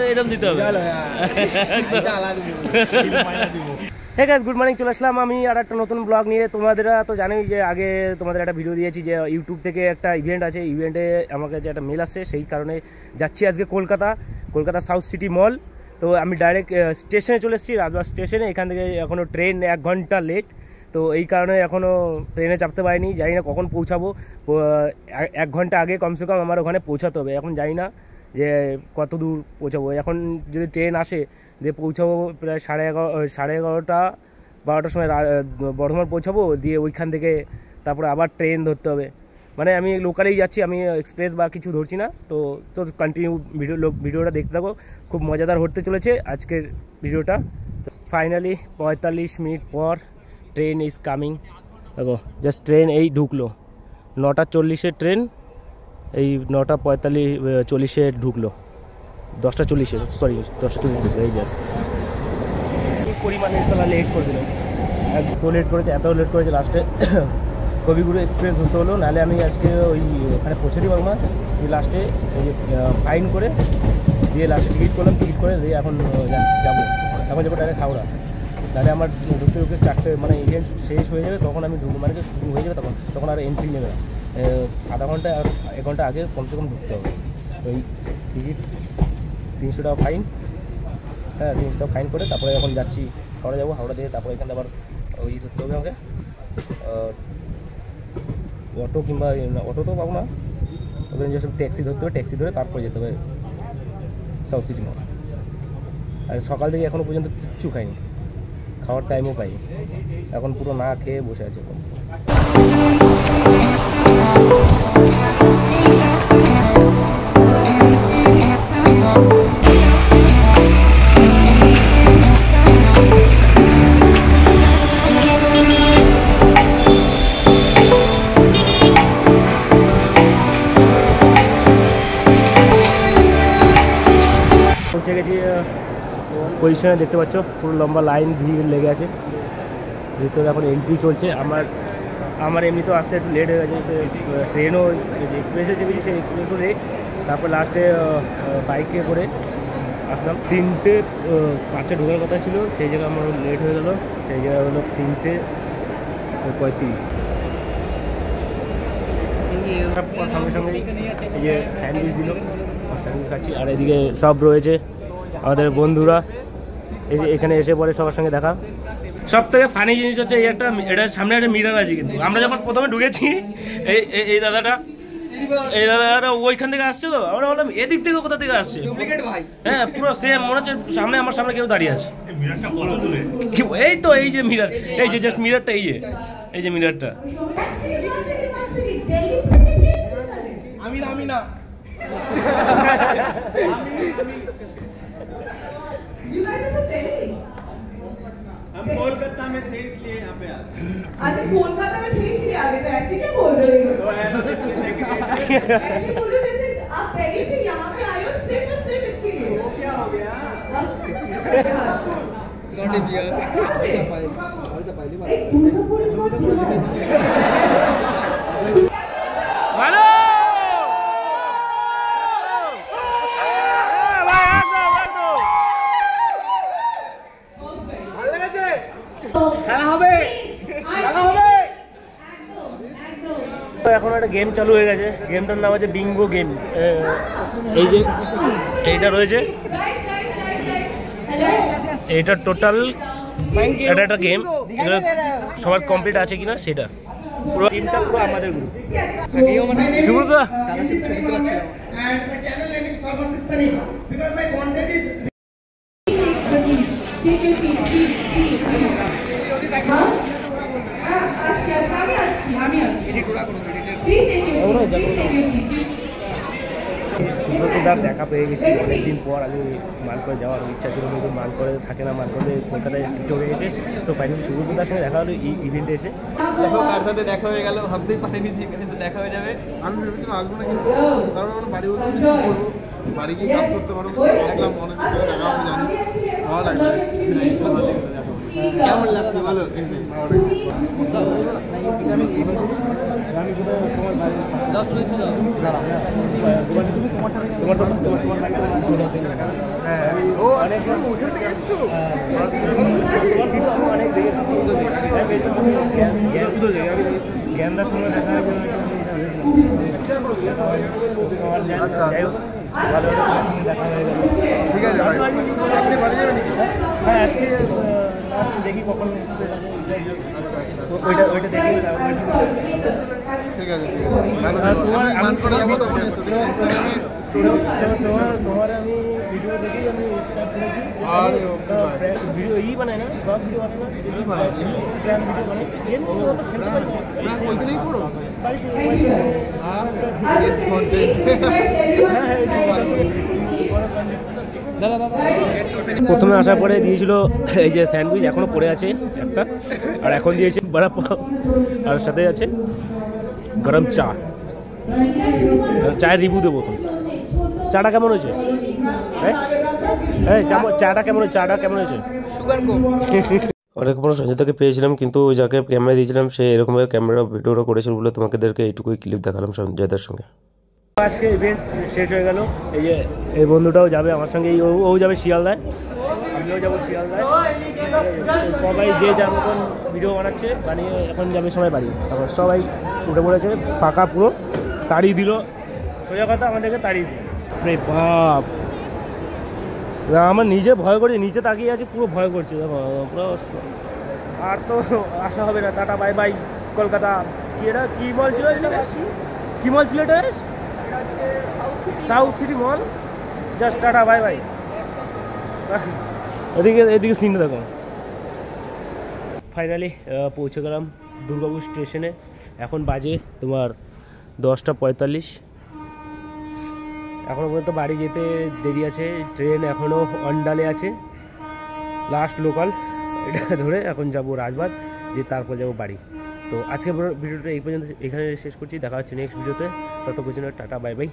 এরকম দিতে হবে। Hey guys, good morning. চলে আসলাম আমি আর একটা নতুন ব্লগ নিয়ে। তোমাদের তো জানোই যে আগে তোমাদের একটা ভিডিও দিয়েছি যে ইউটিউব থেকে একটা ইভেন্ট আছে, ইভেন্টে আমাকে যে একটা মেল আসছে, সেই কারণে যাচ্ছি আজকে কলকাতা সাউথ সিটি মল। তো আমি ডাইরেক্ট স্টেশনে চলে এসেছি, রাজবাগ স্টেশনে। এখান থেকে এখনও ট্রেন 1 ঘন্টা লেট, তো এই কারণে এখনও ট্রেনে চাপতে পারিনি। জানি না কখন পৌঁছাবো। 1 ঘন্টা আগে কমসে কম আমার ওখানে পৌঁছাতে হবে। এখন জানি না যে কত দূর পৌঁছাবো। এখন যদি ট্রেন আসে দিয়ে পৌঁছাবো প্রায় 11:30 12টার সময় বর্ধমান পৌঁছাবো, দিয়ে ওইখান থেকে তারপরে আবার ট্রেন ধরতে হবে। মানে আমি লোকালেই যাচ্ছি, আমি এক্সপ্রেস বা কিছু ধরছি না। তো কন্টিনিউ ভিডিওটা দেখতে থাকো, খুব মজাদার হতে চলেছে আজকের ভিডিওটা। তো ফাইনালি 45 মিনিট পর ট্রেন ইজ কামিং। দেখো জাস্ট ট্রেন এই ঢুকলো, 9:40-এর ট্রেন, এই 9:40 ঢুকলো, 10:40, সরি 10:40 ঢুকলো। এই জাস্ট এই পরিমাণে সালা লেট করে দিল, এত লেট করেছে, লাস্টে কবিগুরু এক্সপ্রেস হতে হলো, নাহলে আমি আজকে ওই ওখানে পৌঁছে দিই পারবো না। দিয়ে লাস্টে এই যে ফাইন করে দিয়ে লাস্টে টিকিট করলাম, টিকিট করে দিয়ে এখন যাবো ডাইরেক্ট হাওড়া। তাহলে আমার ঢুকতে 4টে মানে ইভেন্ট শেষ হয়ে যাবে, তখন আমি ঢুকবো, মানে শুরু হয়ে যাবে তখন আর এন্ট্রি নেবে না। আধা ঘন্টা আর 1 ঘন্টা আগে কমসে কম ঢুকতে হবে। ওই টিকিট 300 টাকা ফাইন, হ্যাঁ 300 টাকা ফাইন করে তারপরে এখন যাচ্ছি হাওড়া যাবো। হাওড়া দিয়ে তারপরে এখানে আবার ওই ধরতে হবে আমাকে, অটো কিংবা অটো তো পাবো না, ওখানে যেসব ট্যাক্সি ধরতে হবে, ট্যাক্সি ধরে তারপরে যেতে হবে সাউথ সিটি মল। আর সকাল থেকে এখনও পর্যন্ত কিচ্ছু খাইনি, খাওয়ার টাইমও পাইনি, এখন পুরো না খেয়ে বসে আছে এখন। পৌঁছে গেছি পজিশনে, দেখতে পাচ্ছ পুরো লম্বা লাইন, ভিড় লেগে আছে ভিতরে। এখন এন্ট্রি চলছে। আমার এমনিতেও আসতে একটু লেট হয়ে গেছে, ট্রেনও এক্সপ্রেসে চেপেছি, সেই এক্সপ্রেসও লেট। তারপর লাস্টে বাইকে করে আসলাম। 3:05 ঢোকার কথা ছিল, সেই জায়গায় আমার লেট হয়ে গেল, সেই জায়গায় হলো 3:35। সঙ্গে সঙ্গে এই যে স্যান্ডউইচ দিল, স্যান্ডউইচ খাচ্ছি। আর এদিকে সব রয়েছে আমাদের বন্ধুরা, এই যে এখানে এসে পরে সবার সঙ্গে দেখা। সব থেকে ফানি জিনিস হচ্ছে এই একটা, এটার সামনে একটা মিরর আছে, কিন্তু আমরা যখন প্রথমে ঢুকেছি এই দাদাটা ওইখান থেকে আসছে, তো আমরা বললাম এদিক থেকে কোথা থেকে আসছে, হ্যাঁ পুরো সেম মনে হচ্ছে সামনে, আমার সামনে কেউ দাঁড়িয়ে আছে। এই তো এই যে মিরর, এই যে জাস্ট মিররটা, এই যে মিররটা। আমি না You guys are from Delhi? हम कोलकाता में थे इसलिए यहाँ पे आ गए। अच्छा कोलकाता में थे इसलिए आ गए, तो ऐसे क्या बोल रहे हो? ऐसे बोलो जैसे आप दिल्ली से यहाँ पे आए हो सिर्फ इसके लिए। वो क्या हो गया? Not a beer. एक दूल्हा पुलिस वाला हेलो এখন একটা গেম চালু হয়ে গেছে, গেমটার নাম আছে বিঙ্গো গেম। এই যে এইটা রয়েছে, এইটা টোটাল এটা একটা গেম, সবার কমপ্লিট আছে কিনা সেটা। পুরো টিমটা পুরো আমাদের গ্রুপ। সুব্রত সুব্রতদার দেখা পেয়ে গেছি অনেকদিন পর। আমি মানকড়ে যাওয়ার ইচ্ছা ছিল, কিন্তু মানকড়ে থাকে না, মানকড়ে কলকাতায় শিফট হয়ে গেছে। তো ফাইনালি সুব্রতদার সঙ্গে দেখা হলো এই ইভেন্টে এসে। দেখো কার সাথে দেখা হয়ে গেল, ভাবতেই পারিনি যে এখানে তো দেখা হয়ে যাবে। আমি ভেবেছিলাম আসবো না, কিন্তু তারপর বাড়ি বসে কি করবো, বাড়ি গিয়ে কাজ করতে পারবো। আসলাম, অনেক কিছু দেখা হবে, জানি ভালো লাগবে। কেমন লাগছে বলো? গেন্দার সঙ্গে দেখা ঠিক আছে ভাই, আজকে বাড়ি যাবে নাকি? হ্যাঁ আজকে দেখি কখন ওইটা দেখি। ঠিক আছে ভালো থাকো। আমি মান করে যাবো তখন এসো, ঠিক আছে? তোমার আমি ভিডিও দেখি আমি স্টার্ট করেছি। আর ভিডিও বানাই না, ব্লগ ভিডিও বানাই না, ভিডিও বানাই ওইখানেই করো। প্রথমে আসার পরে দিয়েছিল এই যে স্যান্ডউইচ, এখনো পড়ে আছে একটা, আর এখন দিয়েছে বড়া পাও, আর সাথে আছে গরম চা। চায়ের রিভিউ দেবো। চাটা কেমন হয়েছে? হ্যাঁ চাটা কেমন হয়েছে? চাটা কেমন হয়েছে? সুগার কম। অনেক বড় সঞ্জিতাকে পেয়েছিলাম, কিন্তু যাকে ক্যামেরা দিয়েছিলাম সে এরকমভাবে ক্যামেরা ভিডিওটা করেছিল বলে তোমাদেরকে এইটুকুই ক্লিপ দেখালাম সঞ্জয়দার সঙ্গে। আজকে ইভেন্ট শেষ হয়ে গেল। এই যে এই বন্ধুটাও যাবে আমার সঙ্গে, ও যাবে শিয়ালদায়, আমিও যাবো শিয়ালদায়। সবাই যে যার মতন ভিডিও বানাচ্ছে, বানিয়ে এখন যাবে সবাই বাড়ি। তারপর সবাই উঠে পড়েছে, ফাঁকা পুরো, তাড়িয়ে দিল। সোজা কথা আমাদেরকে তাড়িয়ে দিল। রে বাপ, আমার নিজে ভয় করছে, নিচে তাকিয়ে আছে, পুরো ভয় করছে পুরো। আর তো আসা হবে না, টাটা বাই বাই কলকাতা। কি এটা কি মল ছিল? কি মল ছিল এটা? South City mall. Just tata bye bye. এদিকে সিনটা দেখো। ফাইনালি পৌঁছে গেলাম দুর্গাপুর স্টেশনে। এখন বাজে তোমার 10:45। এখনও পর্যন্ত বাড়ি যেতে দেরি আছে, ট্রেন এখনও অন্ডালে আছে, লাস্ট লোকাল এটা ধরে এখন যাবো রাজবাগ, দিয়ে তারপর যাবো বাড়ি। তো আজকে ভিডিওটা এই পর্যন্ত এখানে শেষ করছি, দেখা হচ্ছে নেক্সট ভিডিওতে। তত পর্যন্ত টাটা বাই বাই।